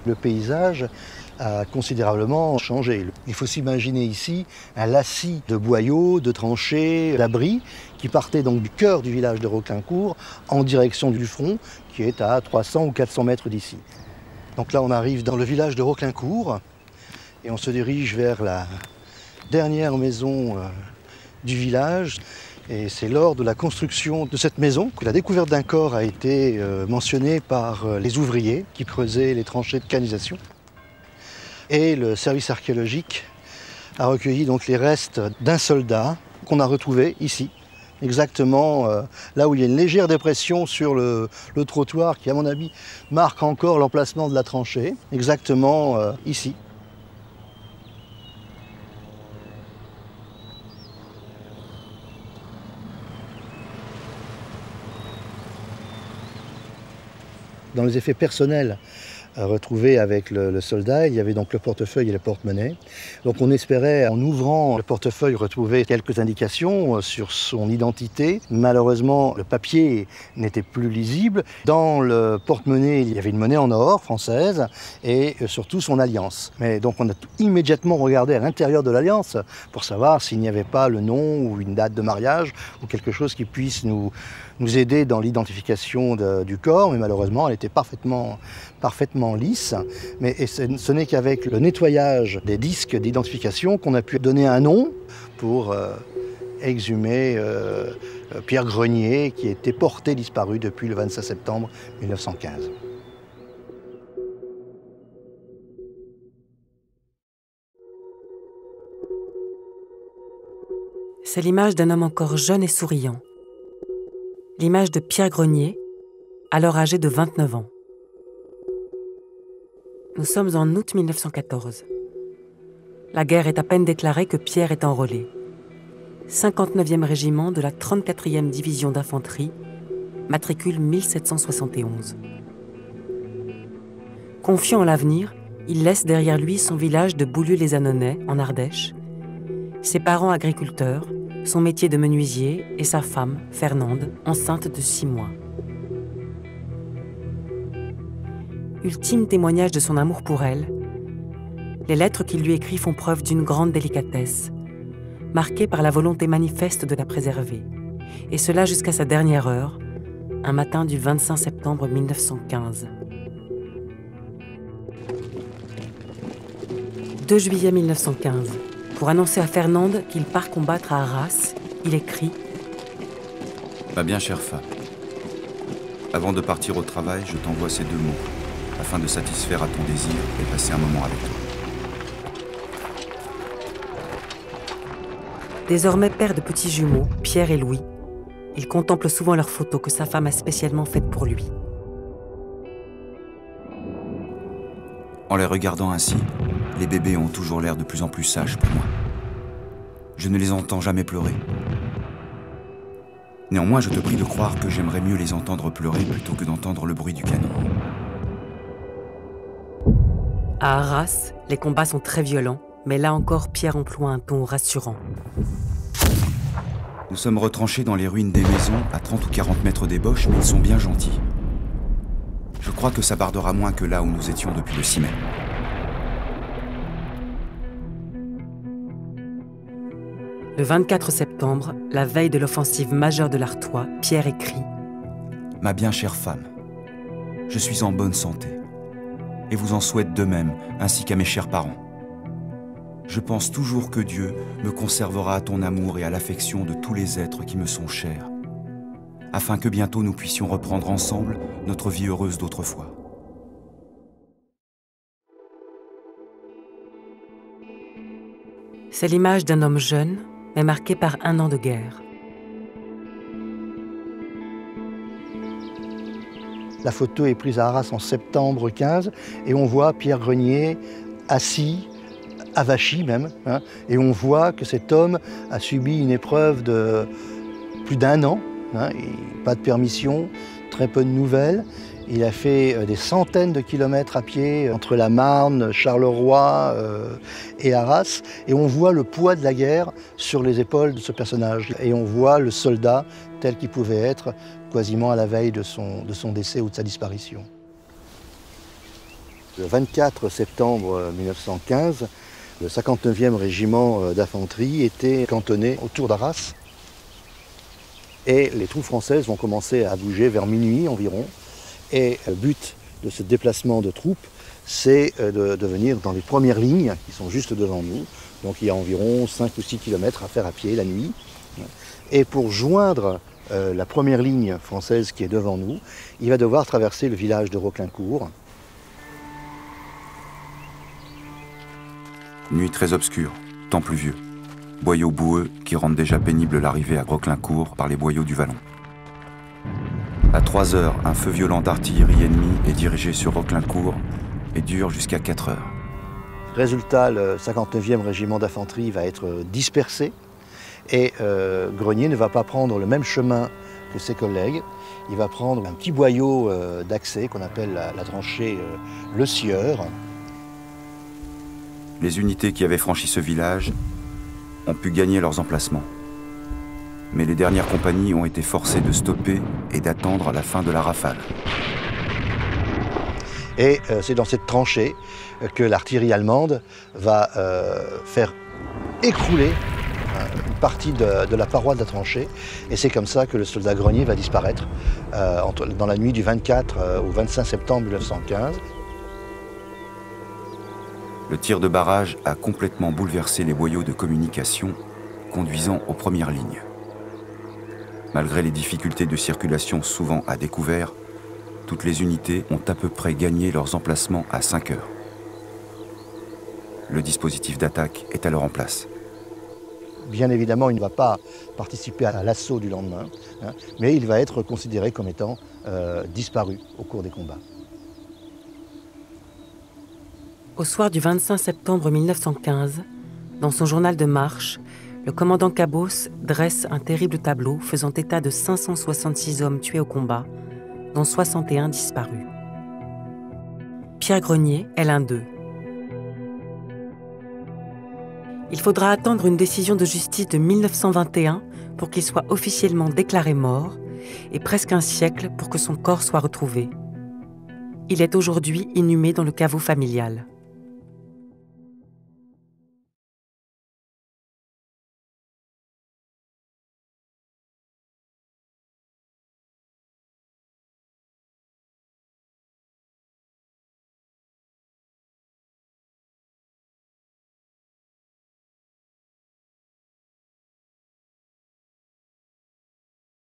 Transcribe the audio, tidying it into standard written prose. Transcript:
Le paysage a considérablement changé. Il faut s'imaginer ici un lacis de boyaux, de tranchées, d'abris qui partaient donc du cœur du village de Rocaincourt en direction du front qui est à 300 ou 400 mètres d'ici. Donc là on arrive dans le village de Rocaincourt et on se dirige vers la dernière maison du village. Et c'est lors de la construction de cette maison que la découverte d'un corps a été mentionnée par les ouvriers qui creusaient les tranchées de canalisation. Et le service archéologique a recueilli donc les restes d'un soldat qu'on a retrouvé ici, exactement là où il y a une légère dépression sur le trottoir qui, à mon avis, marque encore l'emplacement de la tranchée, exactement ici. Dans les effets personnels retrouvés avec le soldat, il y avait donc le portefeuille et le porte-monnaie. Donc on espérait, en ouvrant le portefeuille, retrouver quelques indications sur son identité. Malheureusement, le papier n'était plus lisible. Dans le porte-monnaie, il y avait une monnaie en or française et surtout son alliance. Mais donc on a immédiatement regardé à l'intérieur de l'alliance pour savoir s'il n'y avait pas le nom ou une date de mariage ou quelque chose qui puisse nous aider dans l'identification du corps. Mais malheureusement, elle était parfaitement lisse, mais ce n'est qu'avec le nettoyage des disques d'identification qu'on a pu donner un nom pour exhumer Pierre Grenier, qui était porté disparu depuis le 25 septembre 1915. C'est l'image d'un homme encore jeune et souriant. L'image de Pierre Grenier, alors âgé de 29 ans. Nous sommes en août 1914. La guerre est à peine déclarée que Pierre est enrôlé. 59e régiment de la 34e division d'infanterie, matricule 1771. Confiant en l'avenir, il laisse derrière lui son village de Boulieu-les-Annonais, en Ardèche, ses parents agriculteurs, son métier de menuisier et sa femme, Fernande, enceinte de 6 mois. Ultime témoignage de son amour pour elle, les lettres qu'il lui écrit font preuve d'une grande délicatesse, marquée par la volonté manifeste de la préserver, et cela jusqu'à sa dernière heure, un matin du 25 septembre 1915. 2 juillet 1915, pour annoncer à Fernande qu'il part combattre à Arras, il écrit « Ma bien chère femme, avant de partir au travail, je t'envoie ces 2 mots, afin de satisfaire à ton désir et passer un moment avec toi. » Désormais père de petits jumeaux, Pierre et Louis, il contemple souvent leurs photos que sa femme a spécialement faites pour lui. En les regardant ainsi, les bébés ont toujours l'air de plus en plus sages pour moi. Je ne les entends jamais pleurer. Néanmoins, je te prie de croire que j'aimerais mieux les entendre pleurer plutôt que d'entendre le bruit du canon. À Arras, les combats sont très violents, mais là encore, Pierre emploie un ton rassurant. Nous sommes retranchés dans les ruines des maisons, à 30 ou 40 mètres des Boches, mais ils sont bien gentils. Je crois que ça bardera moins que là où nous étions depuis le 6 mai. Le 24 septembre, la veille de l'offensive majeure de l'Artois, Pierre écrit « Ma bien chère femme, je suis en bonne santé, et vous en souhaite de même, ainsi qu'à mes chers parents. Je pense toujours que Dieu me conservera à ton amour et à l'affection de tous les êtres qui me sont chers, afin que bientôt nous puissions reprendre ensemble notre vie heureuse d'autrefois. » C'est l'image d'un homme jeune, mais marqué par 1 an de guerre. La photo est prise à Arras en septembre 15 et on voit Pierre Grenier assis, avachi même, hein, et on voit que cet homme a subi une épreuve de plus d'1 an, hein, pas de permission, très peu de nouvelles. Il a fait des centaines de kilomètres à pied entre la Marne, Charleroi et Arras. Et on voit le poids de la guerre sur les épaules de ce personnage. Et on voit le soldat tel qu'il pouvait être quasiment à la veille de son décès ou de sa disparition. Le 24 septembre 1915, le 59e régiment d'infanterie était cantonné autour d'Arras. Et les troupes françaises vont commencer à bouger vers minuit environ. Et le but de ce déplacement de troupes, c'est de venir dans les premières lignes qui sont juste devant nous. Donc il y a environ 5 ou 6 km à faire à pied la nuit. Et pour joindre la première ligne française qui est devant nous, il va devoir traverser le village de Roclincourt. Nuit très obscure, temps pluvieux. Boyaux boueux qui rendent déjà pénible l'arrivée à Roclincourt par les boyaux du Vallon. À 3 heures, un feu violent d'artillerie ennemie est dirigé sur Roclincourt et dure jusqu'à 4 heures. Résultat, le 59e régiment d'infanterie va être dispersé et Grenier ne va pas prendre le même chemin que ses collègues. Il va prendre un petit boyau d'accès qu'on appelle la tranchée Le Sieur. Les unités qui avaient franchi ce village ont pu gagner leurs emplacements. Mais les dernières compagnies ont été forcées de stopper et d'attendre la fin de la rafale. Et c'est dans cette tranchée que l'artillerie allemande va faire écrouler une partie de la paroi de la tranchée. Et c'est comme ça que le soldat Grenier va disparaître dans la nuit du 24 au 25 septembre 1915. Le tir de barrage a complètement bouleversé les boyaux de communication conduisant aux premières lignes. Malgré les difficultés de circulation souvent à découvert, toutes les unités ont à peu près gagné leurs emplacements à 5 heures. Le dispositif d'attaque est alors en place. Bien évidemment, il ne va pas participer à l'assaut du lendemain, mais il va être considéré comme étant disparu au cours des combats. Au soir du 25 septembre 1915, dans son journal de marche, le commandant Cabos dresse un terrible tableau faisant état de 566 hommes tués au combat, dont 61 disparus. Pierre Grenier est l'un d'eux. Il faudra attendre une décision de justice de 1921 pour qu'il soit officiellement déclaré mort et presque un siècle pour que son corps soit retrouvé. Il est aujourd'hui inhumé dans le caveau familial.